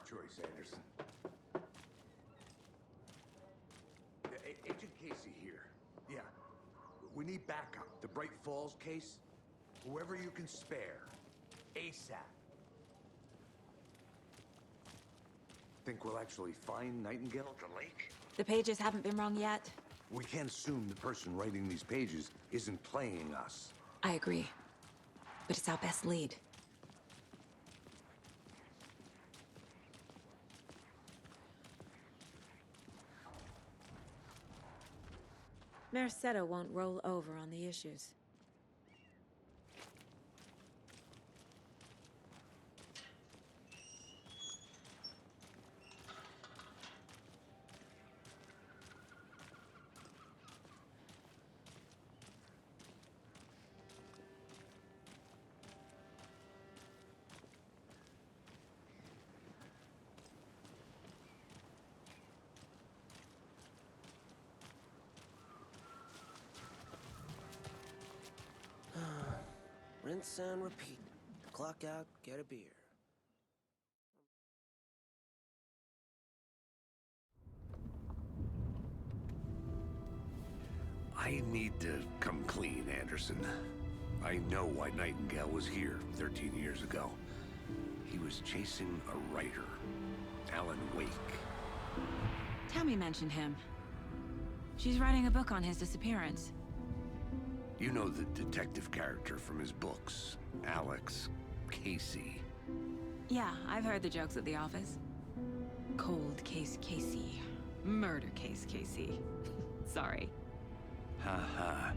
choice, Anderson. Agent Casey here. Yeah. We need backup. The Bright Falls case. Whoever you can spare. ASAP. Think we'll actually find Nightingale at the lake? The pages haven't been wrong yet. We can't assume the person writing these pages isn't playing us. I agree. But it's our best lead. Mercado won't roll over on the issues. Rinse and repeat. Clock out, get a beer. I need to come clean, Anderson. I know why Nightingale was here 13 years ago. He was chasing a writer, Alan Wake. Tammy mentioned him. She's writing a book on his disappearance. You know the detective character from his books, Alex Casey. Yeah, I've heard the jokes at the office. Cold case Casey. Murder case Casey. Sorry. Ha.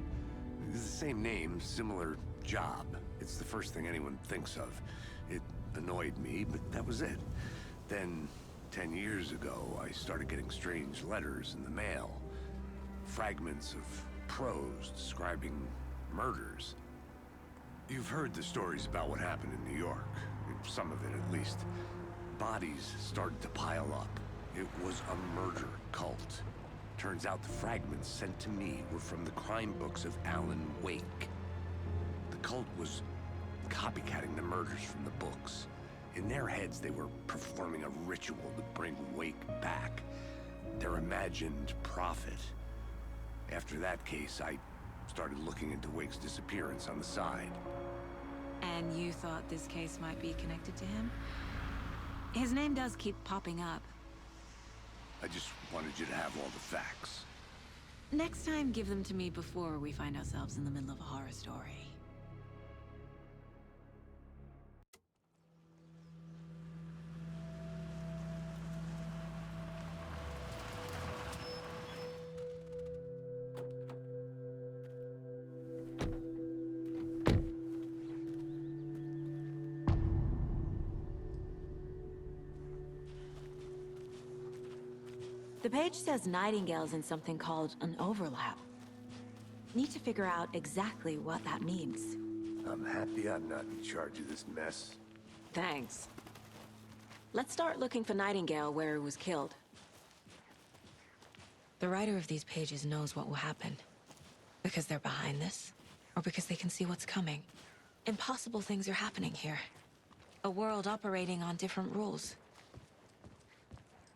It's the same name, similar job. It's the first thing anyone thinks of. It annoyed me, but that was it. Then, 10 years ago, I started getting strange letters in the mail. Fragments of prose describing murders. You've heard the stories about what happened in New York. Some of it, at least. Bodies started to pile up. It was a murder cult. Turns out the fragments sent to me were from the crime books of Alan Wake. The cult was copycatting the murders from the books. In their heads, they were performing a ritual to bring Wake back. Their imagined prophet. After that case, I started looking into Wake's disappearance on the side. And you thought this case might be connected to him? His name does keep popping up. I just wanted you to have all the facts. Next time, give them to me before we find ourselves in the middle of a horror story. The page says Nightingale's in something called an overlap. Need to figure out exactly what that means. I'm happy I'm not in charge of this mess. Thanks. Let's start looking for Nightingale where he was killed. The writer of these pages knows what will happen. Because they're behind this, or because they can see what's coming. Impossible things are happening here. A world operating on different rules.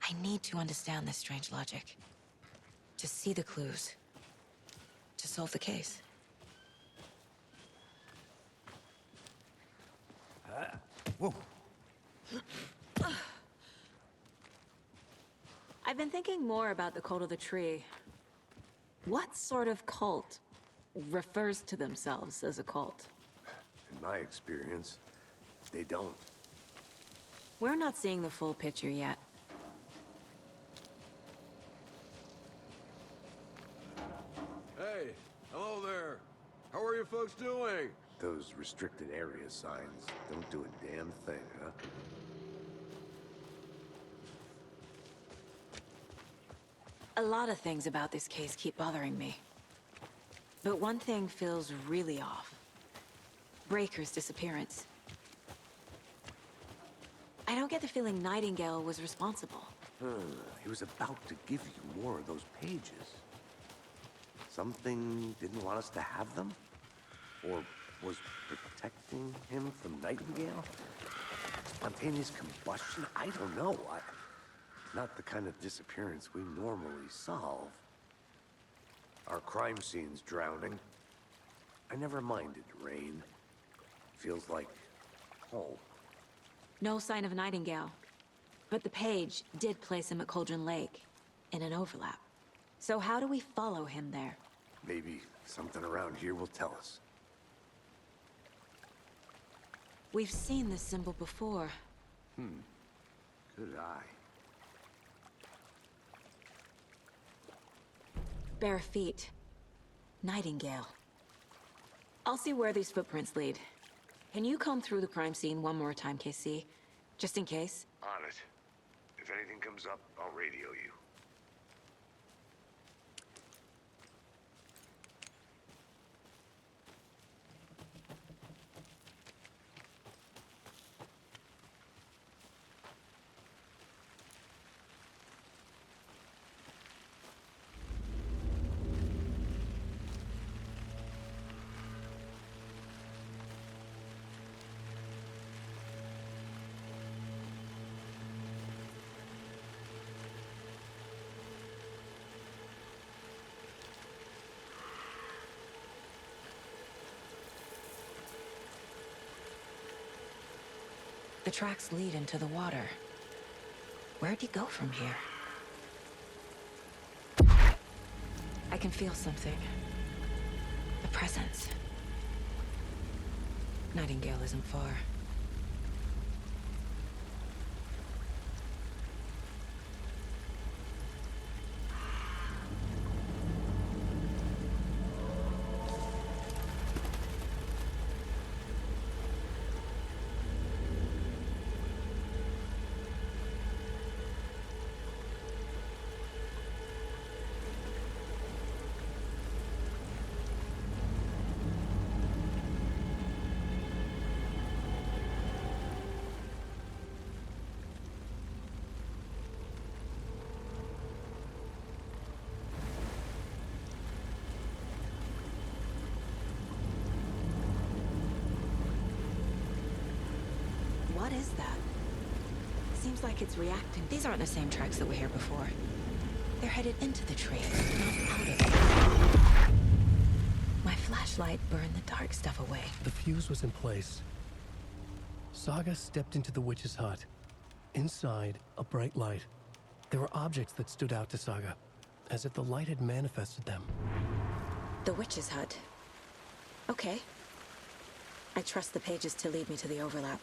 I need to understand this strange logic. To see the clues. To solve the case. Whoa. I've been thinking more about the cult of the tree. What sort of cult refers to themselves as a cult? In my experience, they don't. We're not seeing the full picture yet. Hey, hello there. How are you folks doing? Those restricted area signs don't do a damn thing, huh? A lot of things about this case keep bothering me. But one thing feels really off. Breaker's disappearance. I don't get the feeling Nightingale was responsible. He was about to give you more of those pages. Something didn't want us to have them? Or was protecting him from Nightingale? Spontaneous combustion? I don't know. Not the kind of disappearance we normally solve. Our crime scene's drowning. I never minded rain. Feels like home. No sign of Nightingale. But the page did place him at Cauldron Lake, in an overlap. So how do we follow him there? Maybe something around here will tell us. We've seen this symbol before. Good eye. Bare feet. Nightingale. I'll see where these footprints lead. Can you comb through the crime scene one more time, KC? Just in case? On it. If anything comes up, I'll radio you. The tracks lead into the water. Where'd he go from here? I can feel something. A presence. Nightingale isn't far. What is that? Seems like it's reacting. These aren't the same tracks that were here before. They're headed into the tree, not out of it. My flashlight burned the dark stuff away. The fuse was in place. Saga stepped into the witch's hut. Inside, a bright light. There were objects that stood out to Saga, as if the light had manifested them. The witch's hut. Okay. I trust the pages to lead me to the overlap.